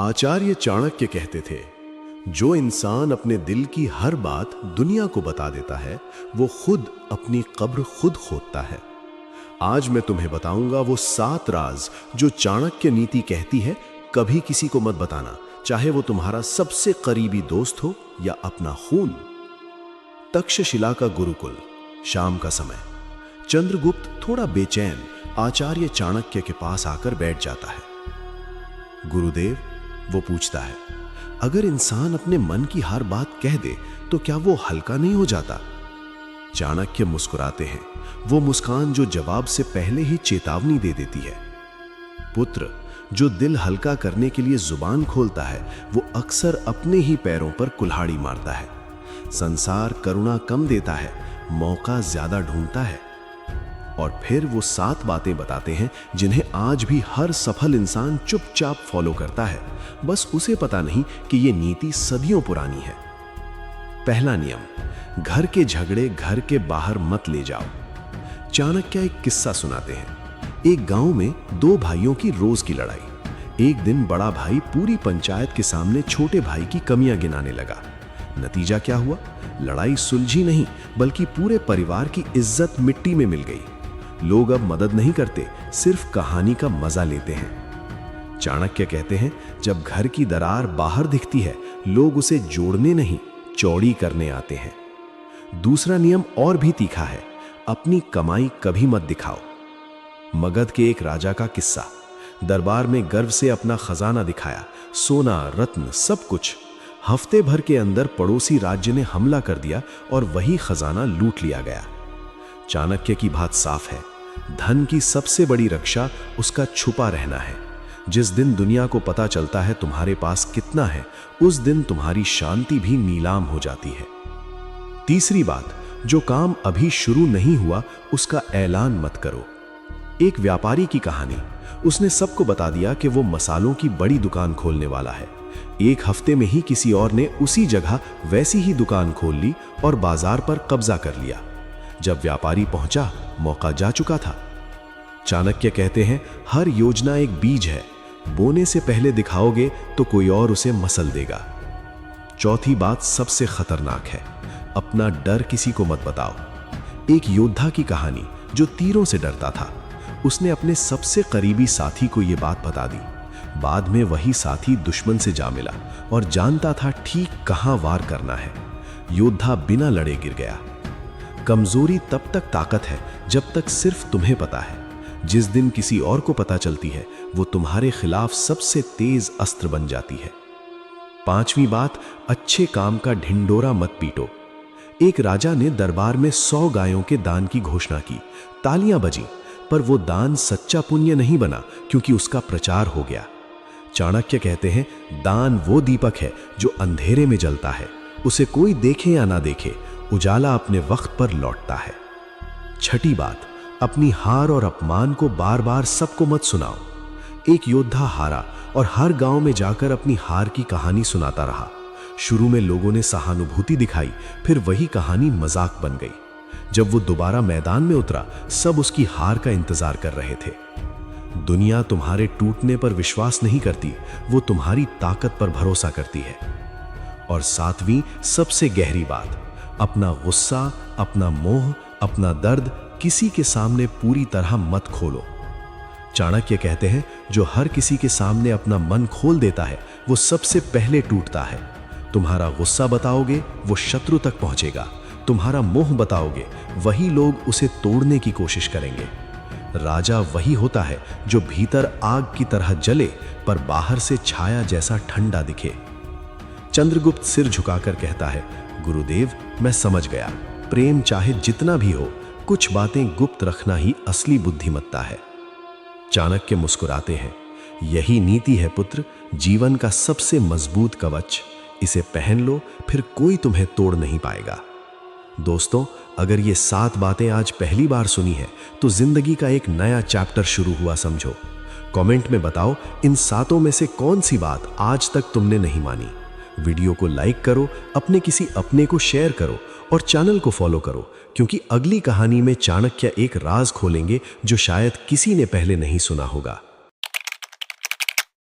आचार्य चाणक्य कहते थे, जो इंसान अपने दिल की हर बात दुनिया को बता देता है वो खुद अपनी कब्र खुद खोदता है। आज मैं तुम्हें बताऊंगा वो 7 राज जो चाणक्य नीति कहती है कभी किसी को मत बताना, चाहे वो तुम्हारा सबसे करीबी दोस्त हो या अपना खून। तक्षशिला का गुरुकुल, शाम का समय। चंद्रगुप्त थोड़ा बेचैन आचार्य चाणक्य के पास आकर बैठ जाता है। गुरुदेव, वो पूछता है, अगर इंसान अपने मन की हर बात कह दे तो क्या वो हल्का नहीं हो जाता? चाणक्य मुस्कुराते हैं, वो मुस्कान जो जवाब से पहले ही चेतावनी दे देती है। पुत्र, जो दिल हल्का करने के लिए जुबान खोलता है वो अक्सर अपने ही पैरों पर कुल्हाड़ी मारता है। संसार करुणा कम देता है, मौका ज्यादा ढूंढता है। और फिर वो 7 बातें बताते हैं जिन्हें आज भी हर सफल इंसान चुपचाप फॉलो करता है, बस उसे पता नहीं कि ये नीति सदियों पुरानी है। पहला नियम, घर के झगड़े घर के बाहर मत ले जाओ। चाणक्य एक किस्सा सुनाते हैं। एक गांव में 2 भाइयों की रोज की लड़ाई। एक दिन बड़ा भाई पूरी पंचायत के सामने छोटे भाई की कमियां गिनाने लगा। नतीजा क्या हुआ? लड़ाई सुलझी नहीं, बल्कि पूरे परिवार की इज्जत मिट्टी में मिल गई। लोग अब मदद नहीं करते, सिर्फ कहानी का मजा लेते हैं। चाणक्य कहते हैं, जब घर की दरार बाहर दिखती है लोग उसे जोड़ने नहीं, चौड़ी करने आते हैं। दूसरा नियम और भी तीखा है, अपनी कमाई कभी मत दिखाओ। मगध के एक राजा का किस्सा। दरबार में गर्व से अपना खजाना दिखाया, सोना रत्न सब कुछ। हफ्ते भर के अंदर पड़ोसी राज्य ने हमला कर दिया और वही खजाना लूट लिया गया। चाणक्य की बात साफ है, धन की सबसे बड़ी रक्षा उसका छुपा रहना है। जिस दिन दुनिया को पता चलता है तुम्हारे पास कितना है, उस दिन तुम्हारी शांति भी नीलाम हो जाती है। तीसरी बात, जो काम अभी शुरू नहीं हुआ उसका ऐलान मत करो। एक व्यापारी की कहानी। उसने सबको बता दिया कि वो मसालों की बड़ी दुकान खोलने वाला है। एक हफ्ते में ही किसी और ने उसी जगह वैसी ही दुकान खोल ली और बाजार पर कब्जा कर लिया। जब व्यापारी पहुंचा, मौका जा चुका था। चाणक्य कहते हैं, हर योजना एक बीज है, बोने से पहले दिखाओगे तो कोई और उसे मसल देगा। चौथी बात सबसे खतरनाक है, अपना डर किसी को मत बताओ। एक योद्धा की कहानी जो तीरों से डरता था। उसने अपने सबसे करीबी साथी को यह बात बता दी। बाद में वही साथी दुश्मन से जा मिला और जानता था ठीक कहां वार करना है। योद्धा बिना लड़े गिर गया। कमजोरी तब तक ताकत है जब तक सिर्फ तुम्हें पता है। जिस दिन किसी और को पता चलती है वो तुम्हारे खिलाफ सबसे तेज अस्त्र बन जाती है। पांचवी बात, अच्छे काम का ढिंडोरा मत पीटो। एक राजा ने दरबार में 100 गायों के दान की घोषणा की। तालियां बजी, पर वो दान सच्चा पुण्य नहीं बना क्योंकि उसका प्रचार हो गया। चाणक्य कहते हैं, दान वो दीपक है जो अंधेरे में जलता है, उसे कोई देखे या ना देखे, उजाला अपने वक्त पर लौटता है। छठी बात, अपनी हार और अपमान को बार बार सबको मत सुनाओ। एक योद्धा हारा और हर गांव में जाकर अपनी हार की कहानी सुनाता रहा। शुरू में लोगों ने सहानुभूति दिखाई, फिर वही कहानी मजाक बन गई। जब वो दोबारा मैदान में उतरा, सब उसकी हार का इंतजार कर रहे थे। दुनिया तुम्हारे टूटने पर विश्वास नहीं करती, वो तुम्हारी ताकत पर भरोसा करती है। और 7वीं सबसे गहरी बात, अपना गुस्सा, अपना मोह, अपना दर्द किसी के सामने पूरी तरह मत खोलो। चाणक्य कहते हैं, जो हर किसी के सामने अपना मन खोल देता है वो सबसे पहले टूटता है। तुम्हारा गुस्सा बताओगे वो शत्रु तक पहुंचेगा, तुम्हारा मोह बताओगे वही लोग उसे तोड़ने की कोशिश करेंगे। राजा वही होता है जो भीतर आग की तरह जले पर बाहर से छाया जैसा ठंडा दिखे। चंद्रगुप्त सिर झुकाकर कहता है, गुरुदेव, मैं समझ गया, प्रेम चाहे जितना भी हो, कुछ बातें गुप्त रखना ही असली बुद्धिमत्ता है। चाणक्य मुस्कुराते हैं, यही नीति है पुत्र, जीवन का सबसे मजबूत कवच। इसे पहन लो, फिर कोई तुम्हें तोड़ नहीं पाएगा। दोस्तों, अगर ये 7 बातें आज पहली बार सुनी है तो जिंदगी का एक नया चैप्टर शुरू हुआ समझो। कमेंट में बताओ, इन 7 में से कौन सी बात आज तक तुमने नहीं मानी। वीडियो को लाइक करो, अपने किसी अपने को शेयर करो और चैनल को फॉलो करो, क्योंकि अगली कहानी में चाणक्य एक राज खोलेंगे जो शायद किसी ने पहले नहीं सुना होगा।